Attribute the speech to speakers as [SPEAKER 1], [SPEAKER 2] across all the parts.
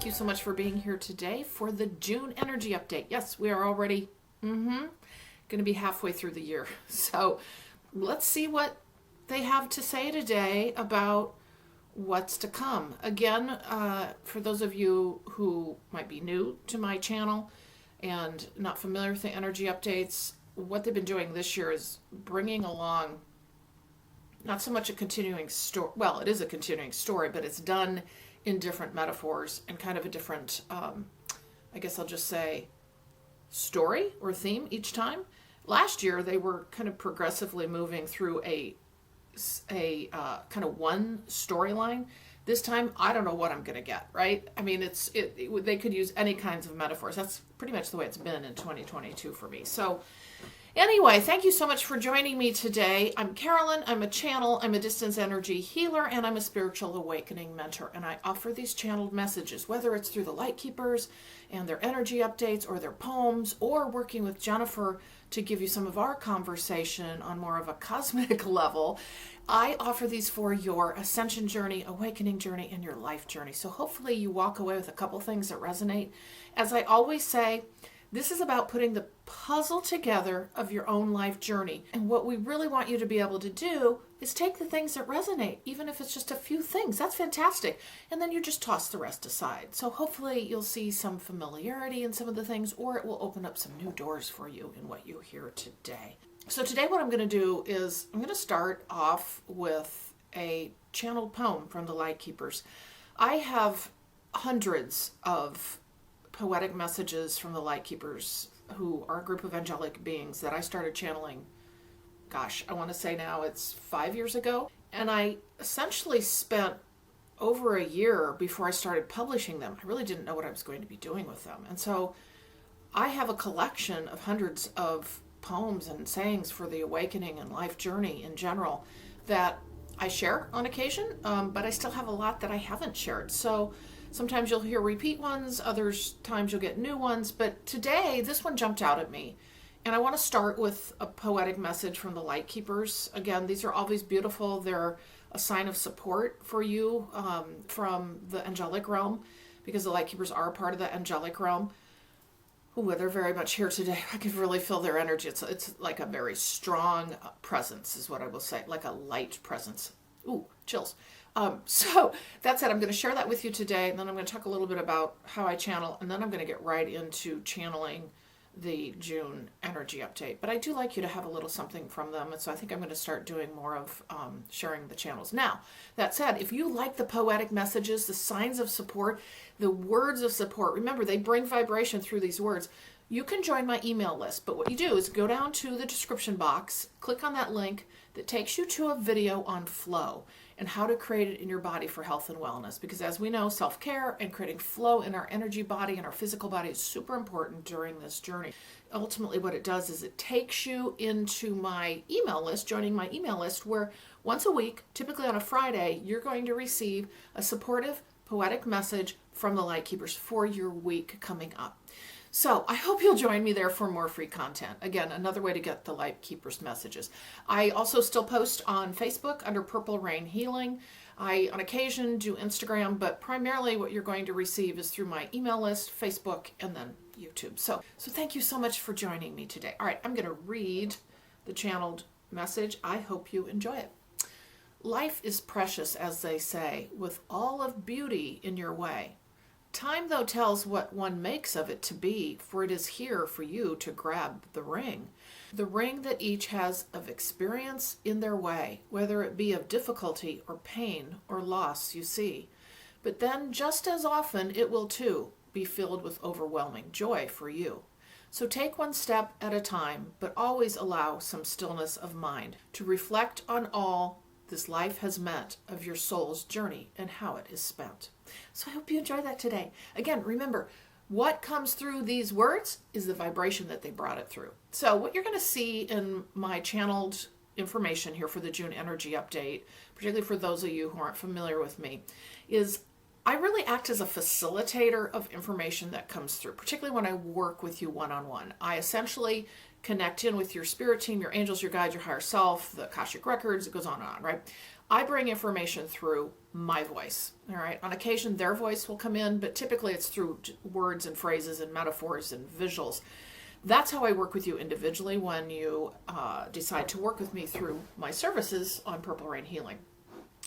[SPEAKER 1] you so much for being here today for the June energy update. Yes, we are already going to be halfway through the year. So let's see what they have to say today about what's to come. Again, for those of you who might be new to my channel and not familiar with the energy updates, what they've been doing this year is bringing along not so much a continuing story. Well, it is a continuing story, but it's done in different metaphors and kind of a different, I guess I'll just say, story or theme each time. Last year, they were kind of progressively moving through a kind of one storyline. This time, I don't know what I'm going to get, right? I mean, they could use any kinds of metaphors. That's pretty much the way it's been in 2022 for me. So anyway, thank you so much for joining me today. I'm Carolyn. I'm a channel. I'm a distance energy healer, and I'm a spiritual awakening mentor. And I offer these channeled messages, whether it's through the Light Keepers and their energy updates or their poems, or working with Jennifer to give you some of our conversation on more of a cosmic level. I offer these for your ascension journey, awakening journey, and your life journey. So hopefully you walk away with a couple things that resonate. As I always say, this is about putting the puzzle together of your own life journey. And what we really want you to be able to do is take the things that resonate, even if it's just a few things. That's fantastic. And then you just toss the rest aside. So hopefully you'll see some familiarity in some of the things, or it will open up some new doors for you in what you hear today. So today what I'm going to do is I'm going to start off with a channeled poem from the Light Keepers. I have hundreds of poetic messages from the Light Keepers, who are a group of angelic beings that I started channeling, gosh, I want to say now it's 5 years ago. And I essentially spent over a year before I started publishing them. I really didn't know what I was going to be doing with them. And so I have a collection of hundreds of poems and sayings for the awakening and life journey in general that I share on occasion, but I still have a lot that I haven't shared. So sometimes you'll hear repeat ones, other times you'll get new ones, but today this one jumped out at me. And I want to start with a poetic message from the Light Keepers. Again, these are always beautiful. They're a sign of support for you from the angelic realm, because the Light Keepers are a part of the angelic realm. Ooh, they're very much here today. I can really feel their energy. It's like a very strong presence is what I will say, like a light presence. Ooh, chills. So that said, I'm going to share that with you today, and then I'm going to talk a little bit about how I channel, and then I'm going to get right into channeling the June energy update. But I do like you to have a little something from them, and so I think I'm going to start doing more of sharing the channels. Now, that said, if you like the poetic messages, the signs of support, the words of support, remember, they bring vibration through these words. You can join my email list, but what you do is go down to the description box, click on that link that takes you to a video on flow and how to create it in your body for health and wellness. Because as we know, self-care and creating flow in our energy body and our physical body is super important during this journey. Ultimately, what it does is it takes you into my email list, joining my email list, where once a week, typically on a Friday, you're going to receive a supportive, poetic message from the Light Keepers for your week coming up. So I hope you'll join me there for more free content. Again, another way to get the Light Keepers messages. I also still post on Facebook under Purple Rain Healing. I, on occasion, do Instagram, but primarily what you're going to receive is through my email list, Facebook, and then YouTube. So thank you so much for joining me today. All right, I'm going to read the channeled message. I hope you enjoy it. Life is precious, as they say, with all of beauty in your way. Time, though, tells what one makes of it to be, for it is here for you to grab the ring that each has of experience in their way, whether it be of difficulty or pain or loss, you see. But then, just as often, it will, too, be filled with overwhelming joy for you. So take one step at a time, but always allow some stillness of mind to reflect on all this life has meant of your soul's journey and how it is spent. So I hope you enjoy that today. Again, remember, what comes through these words is the vibration that they brought it through. So what you're going to see in my channeled information here for the June energy update, particularly for those of you who aren't familiar with me, is I really act as a facilitator of information that comes through, particularly when I work with you one-on-one. I essentially connect in with your spirit team, your angels, your guides, your higher self, the Akashic records, it goes on and on, right? I bring information through my voice. All right. On occasion, their voice will come in, but typically it's through words and phrases and metaphors and visuals. That's how I work with you individually when you decide to work with me through my services on Purple Rain Healing.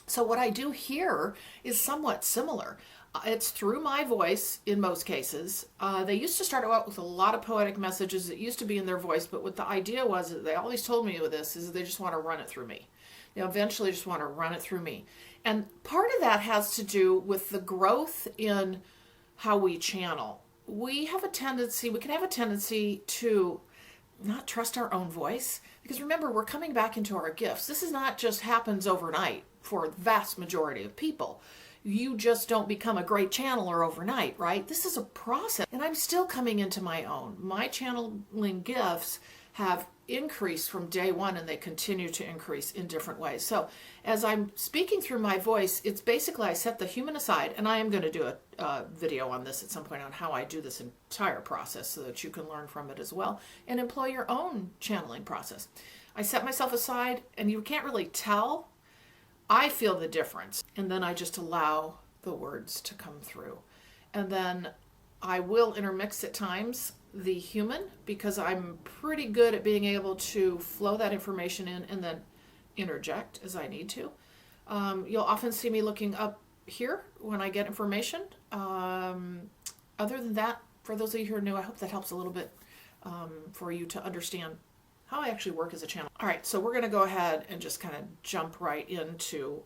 [SPEAKER 1] So what I do here is somewhat similar. It's through my voice in most cases. They used to start out with a lot of poetic messages. It used to be in their voice, but what the idea was, that they always told me with this, is they just want to run it through me. They eventually just want to run it through me. And part of that has to do with the growth in how we channel. We can have a tendency to not trust our own voice, because remember, we're coming back into our gifts. This is not just happens overnight for the vast majority of people. You just don't become a great channeler overnight, right? This is a process, and I'm still coming into my own. My channeling gifts have increased from day one, and they continue to increase in different ways. So as I'm speaking through my voice, it's basically, I set the human aside, and I am going to do a video on this at some point on how I do this entire process so that you can learn from it as well and employ your own channeling process. I set myself aside, and you can't really tell. I feel the difference, and then I just allow the words to come through. And then I will intermix at times the human, because I'm pretty good at being able to flow that information in and then interject as I need to. You'll often see me looking up here when I get information. Other than that, for those of you who are new, I hope that helps a little bit for you to understand how I actually work as a channel. All right, so we're going to go ahead and just kind of jump right into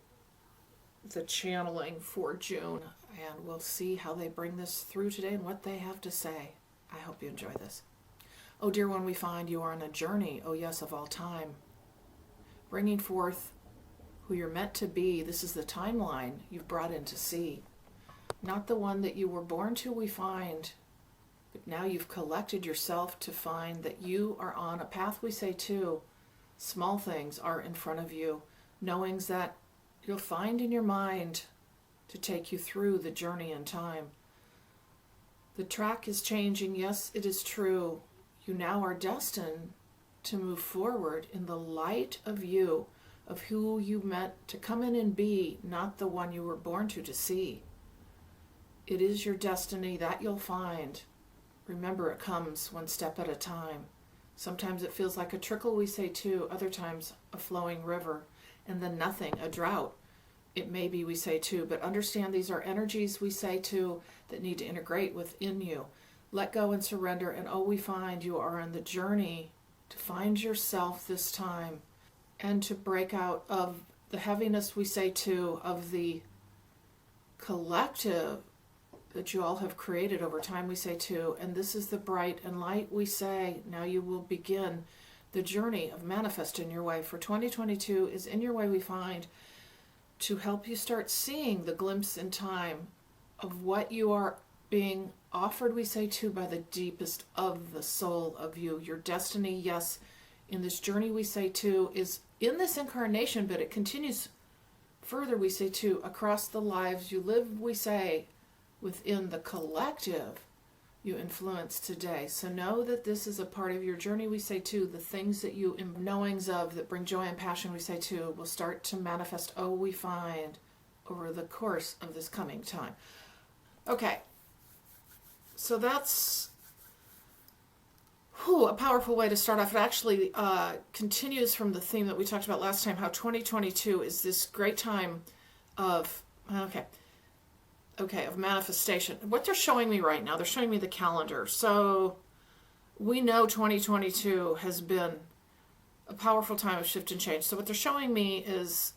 [SPEAKER 1] the channeling for June, and we'll see how they bring this through today and what they have to say. I hope you enjoy this. Oh, dear one, we find you are on a journey, oh yes, of all time, bringing forth who you're meant to be. This is the timeline you've brought in to see. Not the one that you were born to, we find, but now you've collected yourself to find that you are on a path, we say too. Small things are in front of you, knowings that you'll find in your mind to take you through the journey in time. The track is changing, yes, it is true. You now are destined to move forward in the light of you, of who you meant to come in and be, not the one you were born to see. It is your destiny that you'll find. Remember, it comes one step at a time. Sometimes it feels like a trickle, we say too. Other times, a flowing river. And then nothing, a drought. It may be, we say too. But understand these are energies, we say too, that need to integrate within you. Let go and surrender. And oh, we find you are on the journey to find yourself this time. And to break out of the heaviness, we say too, of the collective that you all have created over time, we say too. And this is the bright and light, we say. Now you will begin the journey of manifesting your way. For 2022 is in your way, we find, to help you start seeing the glimpse in time of what you are being offered, we say too, by the deepest of the soul of you. Your destiny, yes, in this journey, we say too, is in this incarnation, but it continues further, we say too, across the lives you live, we say, within the collective you influence today. So know that this is a part of your journey, we say too. The things that you knowings of that bring joy and passion, we say too, will start to manifest, oh, we find, over the course of this coming time. Okay, so that's a powerful way to start off. It actually continues from the theme that we talked about last time, how 2022 is this great time of, of manifestation. What they're showing me right now, they're showing me the calendar. So we know 2022 has been a powerful time of shift and change. So what they're showing me is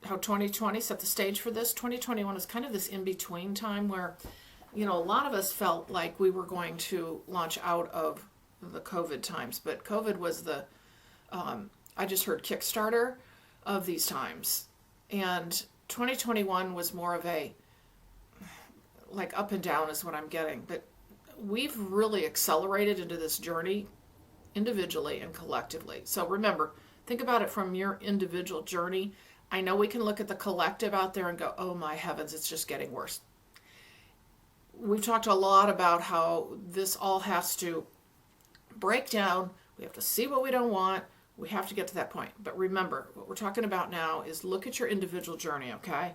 [SPEAKER 1] how 2020 set the stage for this. 2021 is kind of this in-between time where, a lot of us felt like we were going to launch out of the COVID times. But COVID was the, I just heard, Kickstarter of these times. And 2021 was more of a, like, up and down is what I'm getting. But we've really accelerated into this journey individually and collectively. So remember, think about it from your individual journey. I know we can look at the collective out there and go, oh my heavens, it's just getting worse. We've talked a lot about how this all has to break down. We have to see what we don't want. We have to get to that point. But remember, what we're talking about now is look at your individual journey, okay?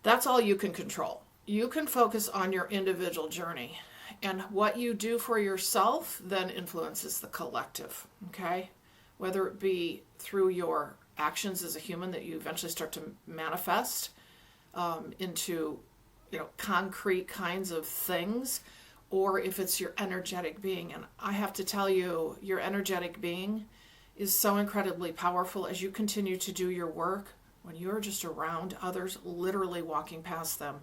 [SPEAKER 1] That's all you can control. You can focus on your individual journey. And what you do for yourself then influences the collective, okay? Whether it be through your actions as a human that you eventually start to manifest into, concrete kinds of things, or if it's your energetic being. And I have to tell you, your energetic being is so incredibly powerful as you continue to do your work. When you're just around others, literally walking past them,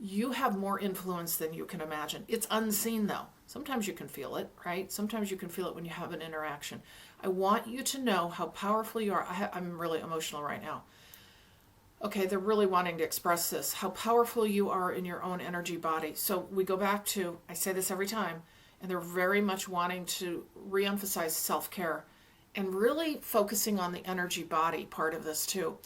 [SPEAKER 1] you have more influence than you can imagine. It's unseen though. Sometimes you can feel it, right? Sometimes you can feel it when you have an interaction. I want you to know how powerful you are. I'm really emotional right now. Okay, they're really wanting to express this, how powerful you are in your own energy body. So we go back to, I say this every time, and they're very much wanting to reemphasize self-care and really focusing on the energy body part of this too.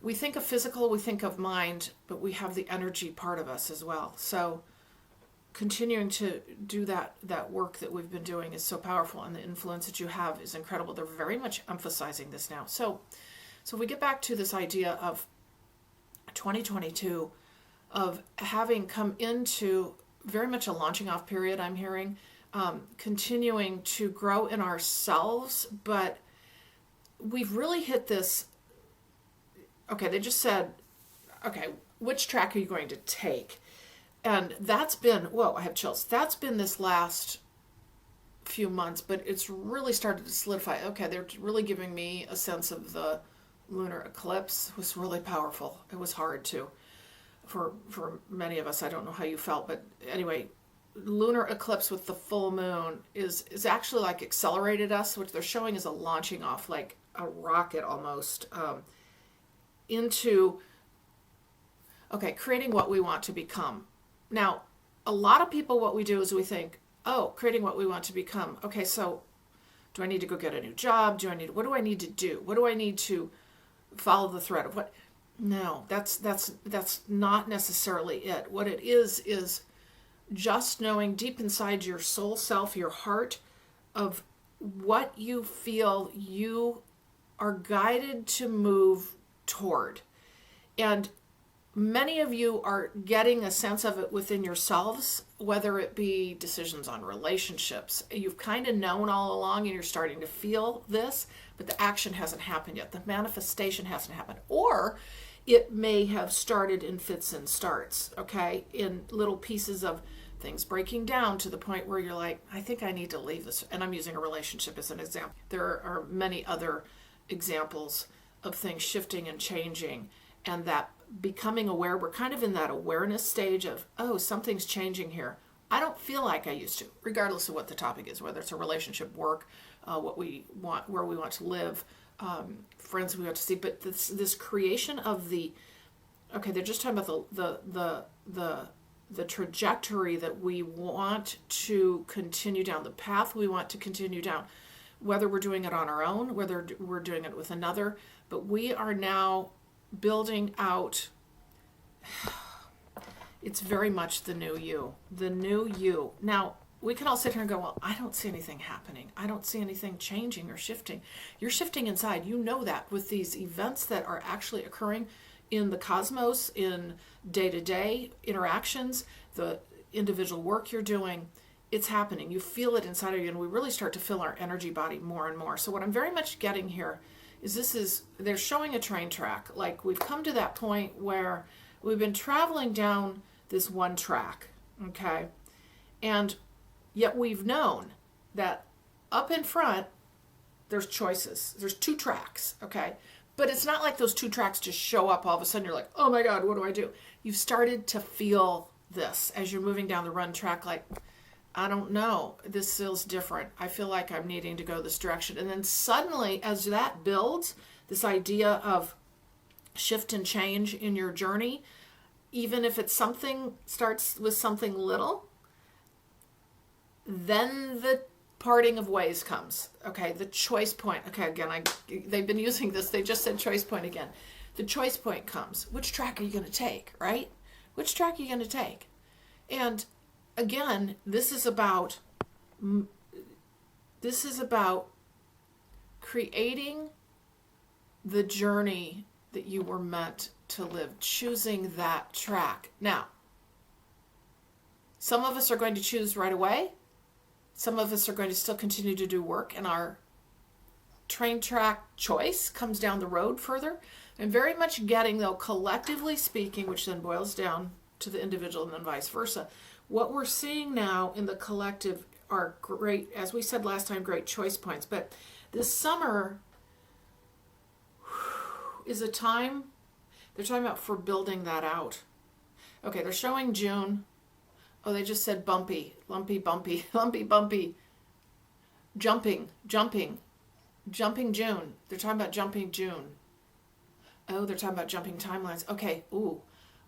[SPEAKER 1] We think of physical, we think of mind, but we have the energy part of us as well. So continuing to do that work that we've been doing is so powerful, and the influence that you have is incredible. They're very much emphasizing this now. So we get back to this idea of 2022, of having come into very much a launching off period, I'm hearing, continuing to grow in ourselves, but we've really hit this. Okay, they just said, okay, which track are you going to take? And that's been, whoa, I have chills. That's been this last few months, but it's really started to solidify. Okay, they're really giving me a sense of the lunar eclipse. It was really powerful. It was hard too for many of us. I don't know how you felt, but anyway, lunar eclipse with the full moon is actually like accelerated us, which they're showing is a launching off, like a rocket almost, into, okay, creating what we want to become. Now, a lot of people, what we do is we think, oh, creating what we want to become. Okay, so do I need to go get a new job? What do I need to do? What do I need to follow the thread of what? No, that's not necessarily it. What it is just knowing deep inside your soul self, your heart, of what you feel you are guided to move toward. And many of you are getting a sense of it within yourselves, whether it be decisions on relationships. You've kind of known all along and you're starting to feel this, but the action hasn't happened yet. The manifestation hasn't happened. Or it may have started in fits and starts, okay, in little pieces of things breaking down to the point where you're like, I think I need to leave this. And I'm using a relationship as an example. There are many other examples of things shifting and changing, and that becoming aware. We're kind of in that awareness stage of, oh, something's changing here. I don't feel like I used to, regardless of what the topic is, whether it's a relationship, work, what we want, where we want to live, friends we want to see. But this creation of the, okay, they're just talking about the trajectory that we want to continue down, the path we want to continue down, whether we're doing it on our own, whether we're doing it with another. But we are now building out, it's very much the new you. The new you. Now, we can all sit here and go, well, I don't see anything happening. I don't see anything changing or shifting. You're shifting inside. You know that with these events that are actually occurring in the cosmos, in day-to-day interactions, the individual work you're doing, it's happening. You feel it inside of you, and we really start to feel our energy body more and more. So what I'm very much getting here is they're showing a train track. Like, we've come to that point where we've been traveling down this one track, okay? And yet we've known that up in front, there's choices. There's two tracks, okay? But it's not like those two tracks just show up all of a sudden. You're like, oh my God, what do I do? You've started to feel this as you're moving down the run track, like, I don't know, this feels different. I feel like I'm needing to go this direction. And then suddenly, as that builds, this idea of shift and change in your journey, even if it's something, starts with something little, then the parting of ways comes. Okay, the choice point. Okay, again, they've been using this. They just said choice point again. The choice point comes. Which track are you going to take, right? Which track are you going to take? And again, this is about creating the journey that you were meant to live, choosing that track. Now, some of us are going to choose right away. Some of us are going to still continue to do work, and our train track choice comes down the road further. I'm very much getting, though, collectively speaking, which then boils down to the individual and then vice versa. What we're seeing now in the collective are great, as we said last time, great choice points. But this summer is a time, they're talking about for building that out. Okay, they're showing June. Oh, they just said bumpy, lumpy, bumpy, lumpy, bumpy. Jumping June. They're talking about jumping June. Oh, they're talking about jumping timelines. Okay, ooh.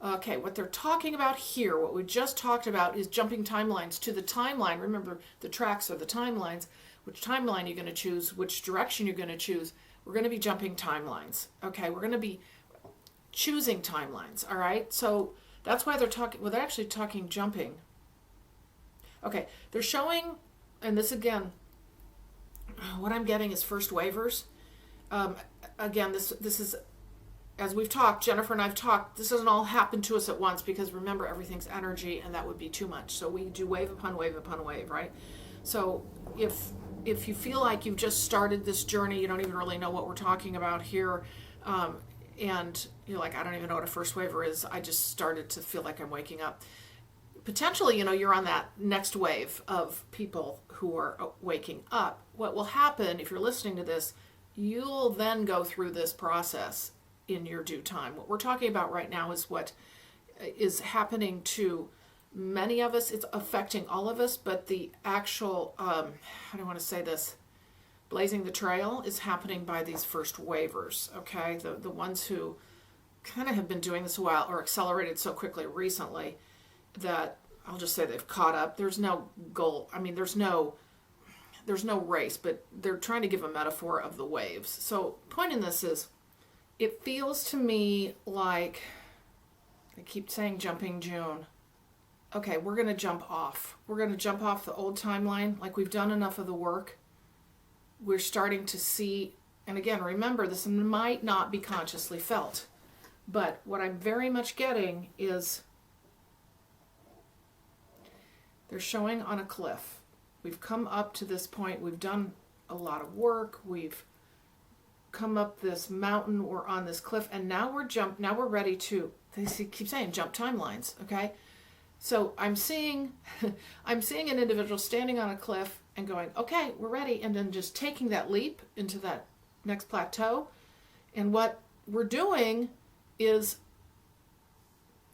[SPEAKER 1] Okay, what they're talking about here, what we just talked about, is jumping timelines to the timeline. Remember, the tracks are the timelines. Which timeline you're going to choose, which direction you're going to choose. We're going to be jumping timelines. Okay, we're going to be choosing timelines, all right? So that's why they're talking, well, they're actually talking jumping. Okay, they're showing, and this again, what I'm getting is first waivers. Again, this is, as we've talked, Jennifer and I've talked, this doesn't all happen to us at once because remember, everything's energy and that would be too much. So we do wave upon wave upon wave, right? So if you feel like you've just started this journey, you don't even really know what we're talking about here, and you're like, I don't even know what a first waiver is, I just started to feel like I'm waking up. Potentially, you're on that next wave of people who are waking up. What will happen if you're listening to this, you'll then go through this process in your due time. What we're talking about right now is what is happening to many of us. It's affecting all of us, but the actual, how do I want to say this? Blazing the trail is happening by these first waivers, okay? The ones who kind of have been doing this a while or accelerated so quickly recently that I'll just say they've caught up. There's no goal. I mean, there's no race, but they're trying to give a metaphor of the waves. So point in this is, it feels to me like, I keep saying jumping June. Okay, we're going to jump off. We're going to jump off the old timeline. Like we've done enough of the work. We're starting to see, and again, remember, this might not be consciously felt, but what I'm very much getting is they're showing on a cliff. We've come up to this point. We've done a lot of work. We've come up this mountain. We're on this cliff, and now we're ready to, they keep saying jump timelines, okay? So I'm seeing an individual standing on a cliff and going, okay, we're ready, and then just taking that leap into that next plateau. And what we're doing is,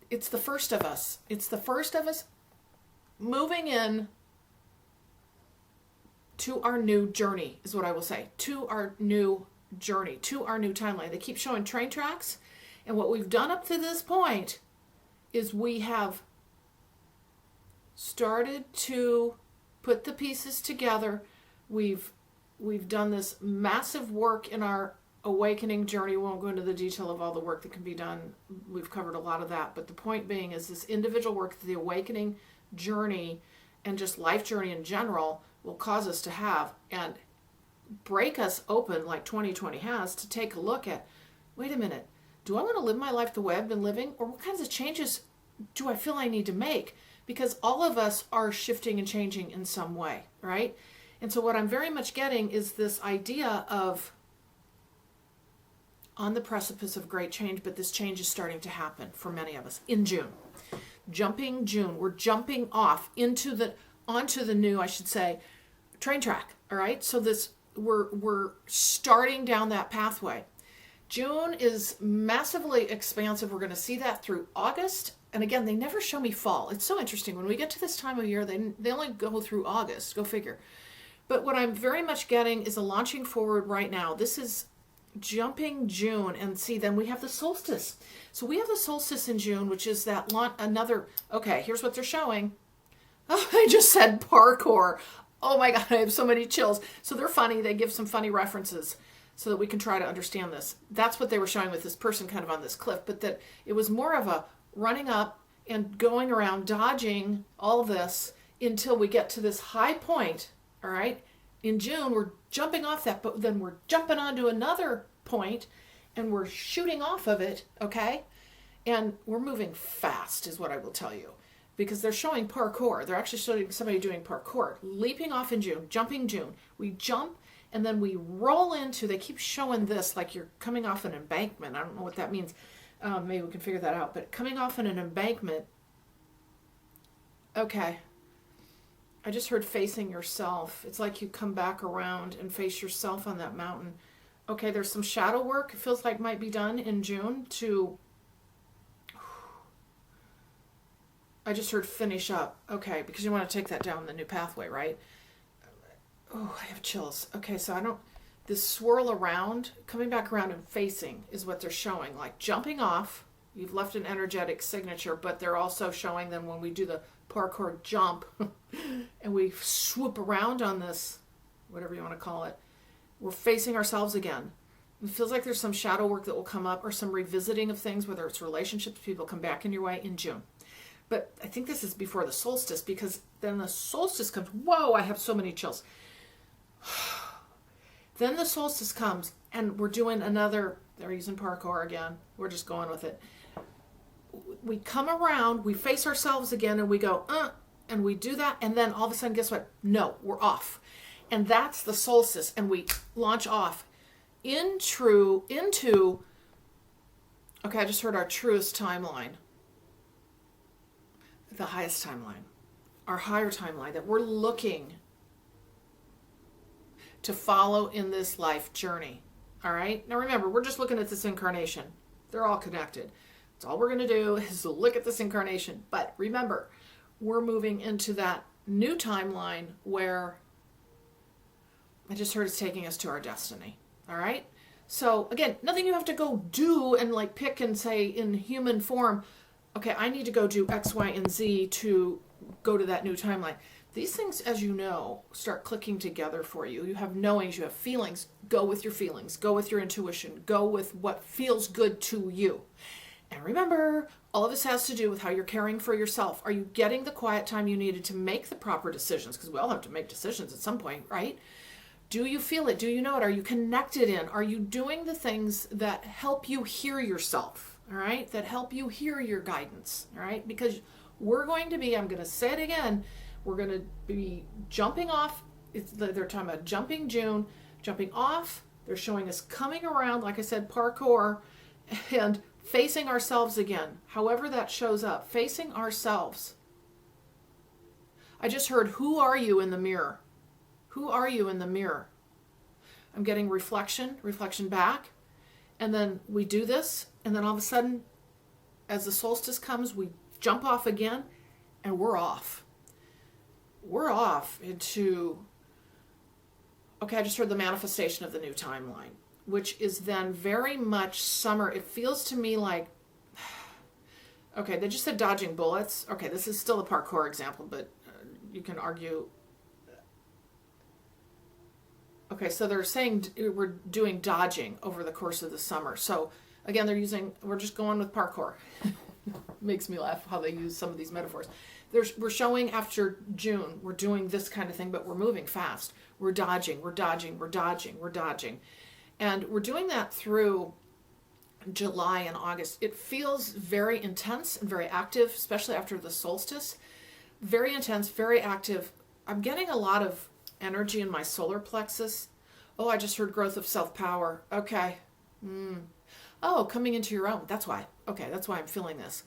[SPEAKER 1] it's the first of us. It's the first of us moving in to our new journey, is what I will say. To our new journey, to our new timeline. They keep showing train tracks, and what we've done up to this point is we have started to put the pieces together. We've done this massive work in our awakening journey. We won't go into the detail of all the work that can be done. We've covered a lot of that, but the point being is this individual work, the awakening journey, and just life journey in general will cause us to have and break us open, like 2020 has, to take a look at, wait a minute, do I want to live my life the way I've been living, or what kinds of changes do I feel I need to make? Because all of us are shifting and changing in some way, right? And so what I'm very much getting is this idea of on the precipice of great change, but this change is starting to happen for many of us in June. Jumping June, we're jumping off onto the new, I should say, train track, all right? So we're starting down that pathway. June is massively expansive. We're going to see that through August. And again, they never show me fall. It's so interesting. When we get to this time of year, they only go through August. Go figure. But what I'm very much getting is a launching forward right now. This is jumping June, and see, then we have the solstice. So we have the solstice in June, which is that okay, here's what they're showing. Oh, I just said parkour. Oh my God, I have so many chills. So they're funny. They give some funny references so that we can try to understand this. That's what they were showing with this person kind of on this cliff, but that it was more of a running up and going around, dodging all this until we get to this high point, all right? In June, we're jumping off that, but then we're jumping onto another point and we're shooting off of it, okay? And we're moving fast, is what I will tell you. Because they're showing parkour. They're actually showing somebody doing parkour, leaping off in June, jumping June. We jump and then we roll into, they keep showing this like you're coming off an embankment. I don't know what that means. Maybe we can figure that out. But coming off in an embankment, okay. I just heard facing yourself. It's like you come back around and face yourself on that mountain. Okay, there's some shadow work it feels like might be done in June to, I just heard finish up. Okay, because you want to take that down the new pathway, right? Oh, I have chills. Okay, so this swirl around, coming back around and facing is what they're showing. Like jumping off, you've left an energetic signature, but they're also showing them when we do the parkour jump and we swoop around on this, whatever you want to call it, we're facing ourselves again. It feels like there's some shadow work that will come up or some revisiting of things, whether it's relationships, people come back in your way in June. But I think this is before the solstice, because then the solstice comes. Whoa, I have so many chills. Then the solstice comes and we're doing another, they're using parkour again. We're just going with it. We come around, we face ourselves again, and we go, and we do that, and then all of a sudden, guess what? No, we're off. And that's the solstice, and we launch off into, okay, I just heard our truest timeline, the highest timeline, our higher timeline that we're looking to follow in this life journey. All right? Now remember, we're just looking at this incarnation. They're all connected. That's all we're going to do is look at this incarnation. But remember, we're moving into that new timeline where I just heard it's taking us to our destiny. All right? So again, nothing you have to go do and like pick and say in human form, okay, I need to go do X, Y, and Z to go to that new timeline. These things, as you know, start clicking together for you. You have knowings, you have feelings. Go with your feelings. Go with your intuition. Go with what feels good to you. And remember, all of this has to do with how you're caring for yourself. Are you getting the quiet time you needed to make the proper decisions? Because we all have to make decisions at some point, right? Do you feel it? Do you know it? Are you connected in? Are you doing the things that help you hear yourself, all right? That help you hear your guidance, all right? Because we're going to be, I'm going to say it again, we're going to be jumping off. They're talking about jumping June, jumping off. They're showing us coming around, like I said, parkour, and facing ourselves again. However that shows up, facing ourselves. I just heard, who are you in the mirror? Who are you in the mirror? I'm getting reflection back. And then we do this, and then all of a sudden, as the solstice comes, we jump off again, and we're off. We're off into, okay, I just heard the manifestation of the new timeline, which is then very much summer. It feels to me like, okay, they just said dodging bullets. Okay, this is still a parkour example, but you can argue. Okay, so they're saying we're doing dodging over the course of the summer. So again, we're just going with parkour. Makes me laugh how they use some of these metaphors. We're showing after June, we're doing this kind of thing, but we're moving fast. We're dodging. And we're doing that through July and August. It feels very intense and very active, especially after the solstice. Very intense, very active. I'm getting a lot of energy in my solar plexus. Oh, I just heard growth of self-power. Okay. Oh, coming into your own. That's why. Okay, that's why I'm feeling this.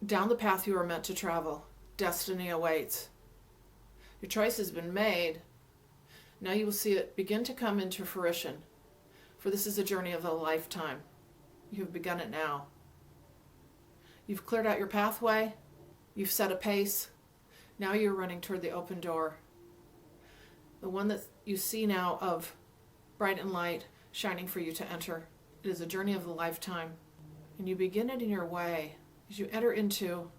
[SPEAKER 1] Down the path you are meant to travel. Destiny awaits. Your choice has been made. Now you will see it begin to come into fruition. For this is a journey of a lifetime. You have begun it now. You've cleared out your pathway. You've set a pace. Now you're running toward the open door. The one that you see now of bright and light shining for you to enter. It is a journey of a lifetime. And you begin it in your way as you enter into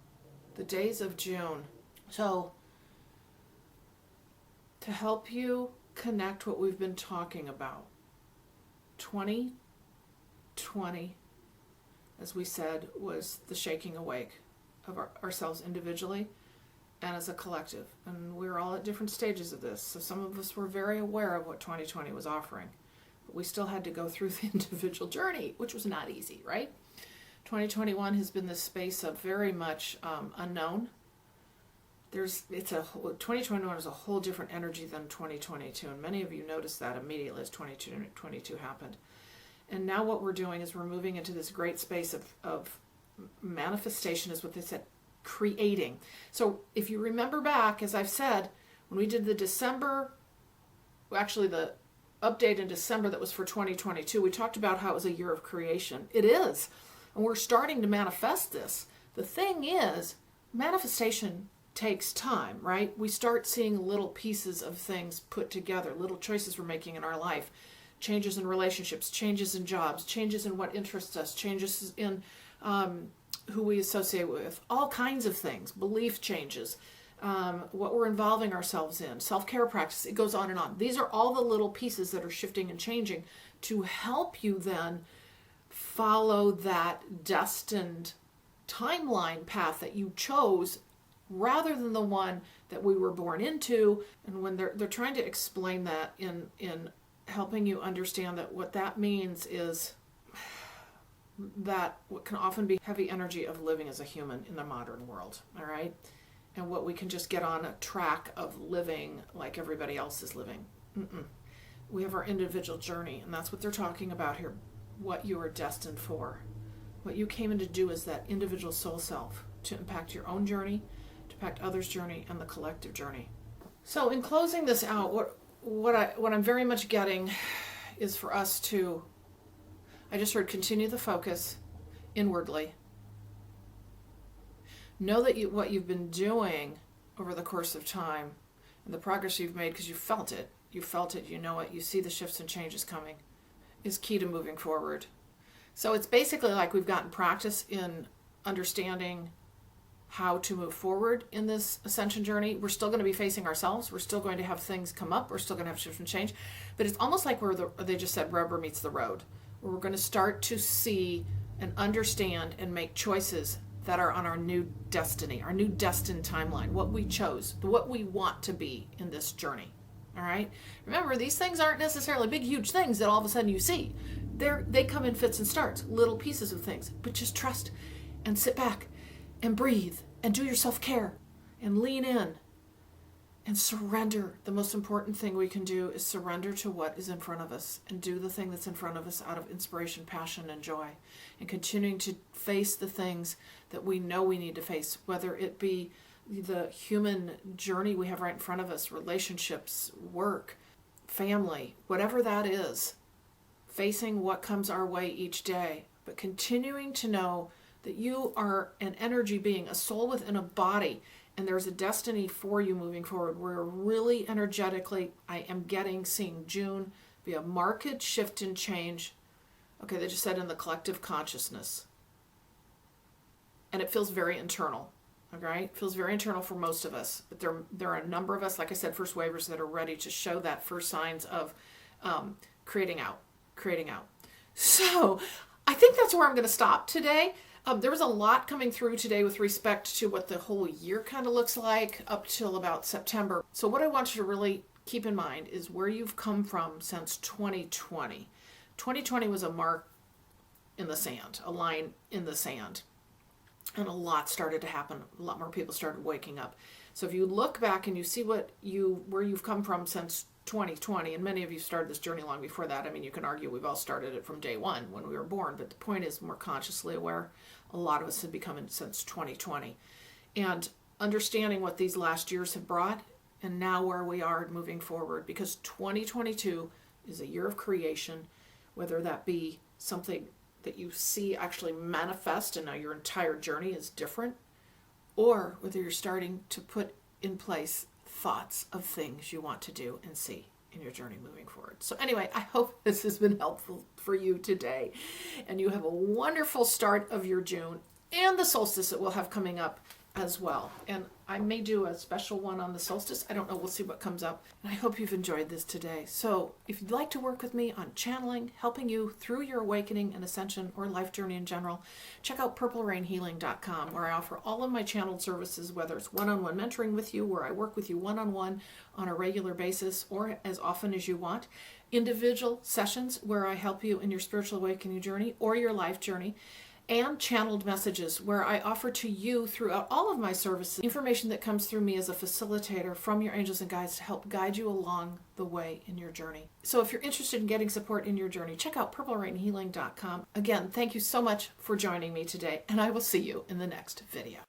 [SPEAKER 1] the days of June. So, to help you connect what we've been talking about, 2020, as we said, was the shaking awake of ourselves individually and as a collective. And we're all at different stages of this. So some of us were very aware of what 2020 was offering. But we still had to go through the individual journey, which was not easy, right? 2021 has been this space of very much unknown. 2021 is a whole different energy than 2022, and many of you noticed that immediately as 2022 happened. And now what we're doing is we're moving into this great space of manifestation, is what they said, creating. So if you remember back, as I've said, when we did the update in December that was for 2022, we talked about how it was a year of creation. It is. And we're starting to manifest this. The thing is, manifestation takes time, right? We start seeing little pieces of things put together, little choices we're making in our life, changes in relationships, changes in jobs, changes in what interests us, changes in who we associate with, all kinds of things, belief changes, what we're involving ourselves in, self-care practice, it goes on and on. These are all the little pieces that are shifting and changing to help you then follow that destined timeline path that you chose rather than the one that we were born into. And when they're trying to explain that in helping you understand that what that means is that what can often be heavy energy of living as a human in the modern world, all right? And what we can just get on a track of living like everybody else is living. We have our individual journey, and that's what they're talking about here, what you are destined for. What you came in to do is that individual soul self, to impact your own journey, to impact others' journey, and the collective journey. So in closing this out, what I'm very much getting is for us to, I just heard, continue the focus inwardly. Know that what you've been doing over the course of time and the progress you've made, because you felt it, you know it, you see the shifts and changes coming, is key to moving forward. So it's basically like we've gotten practice in understanding how to move forward in this ascension journey. We're still going to be facing ourselves. We're still going to have things come up. We're still going to have shifts and change. But it's almost like they just said rubber meets the road. Where we're going to start to see and understand and make choices that are on our new destiny, our new destined timeline, what we chose, what we want to be in this journey. All right? Remember, these things aren't necessarily big, huge things that all of a sudden you see. They come in fits and starts, little pieces of things. But just trust and sit back and breathe and do your self-care and lean in and surrender. The most important thing we can do is surrender to what is in front of us and do the thing that's in front of us out of inspiration, passion, and joy, and continuing to face the things that we know we need to face, whether it be the human journey we have right in front of us, relationships, work, family, whatever that is, facing what comes our way each day, but continuing to know that you are an energy being, a soul within a body, and there's a destiny for you moving forward. We're really energetically, I am seeing June be a marked shift and change. Okay, they just said in the collective consciousness. And it feels very internal, okay? It feels very internal for most of us. But there are a number of us, like I said, first wavers that are ready to show that first signs of creating out. So I think that's where I'm going to stop today. There was a lot coming through today with respect to what the whole year kind of looks like up till about September. So what I want you to really keep in mind is where you've come from since 2020. 2020 was a mark in the sand, a line in the sand. And a lot started to happen. A lot more people started waking up. So if you look back and you see where you've come from since 2020, and many of you started this journey long before that. I mean, you can argue we've all started it from day one when we were born, but the point is more consciously aware. A lot of us have become since 2020. And understanding what these last years have brought, and now where we are moving forward, because 2022 is a year of creation, whether that be something that you see actually manifest and now your entire journey is different, or whether you're starting to put in place thoughts of things you want to do and see in your journey moving forward. So anyway, I hope this has been helpful for you today, and you have a wonderful start of your June and the solstice that we'll have coming up as well. And I may do a special one on the solstice. I don't know. We'll see what comes up. And I hope you've enjoyed this today. So if you'd like to work with me on channeling, helping you through your awakening and ascension or life journey in general, check out purplerainhealing.com, where I offer all of my channeled services, whether it's one-on-one mentoring with you, where I work with you one-on-one on a regular basis or as often as you want, individual sessions where I help you in your spiritual awakening journey or your life journey, and channeled messages where I offer to you throughout all of my services information that comes through me as a facilitator from your angels and guides to help guide you along the way in your journey. So if you're interested in getting support in your journey, check out purplerainhealing.com. Again, thank you so much for joining me today, and I will see you in the next video.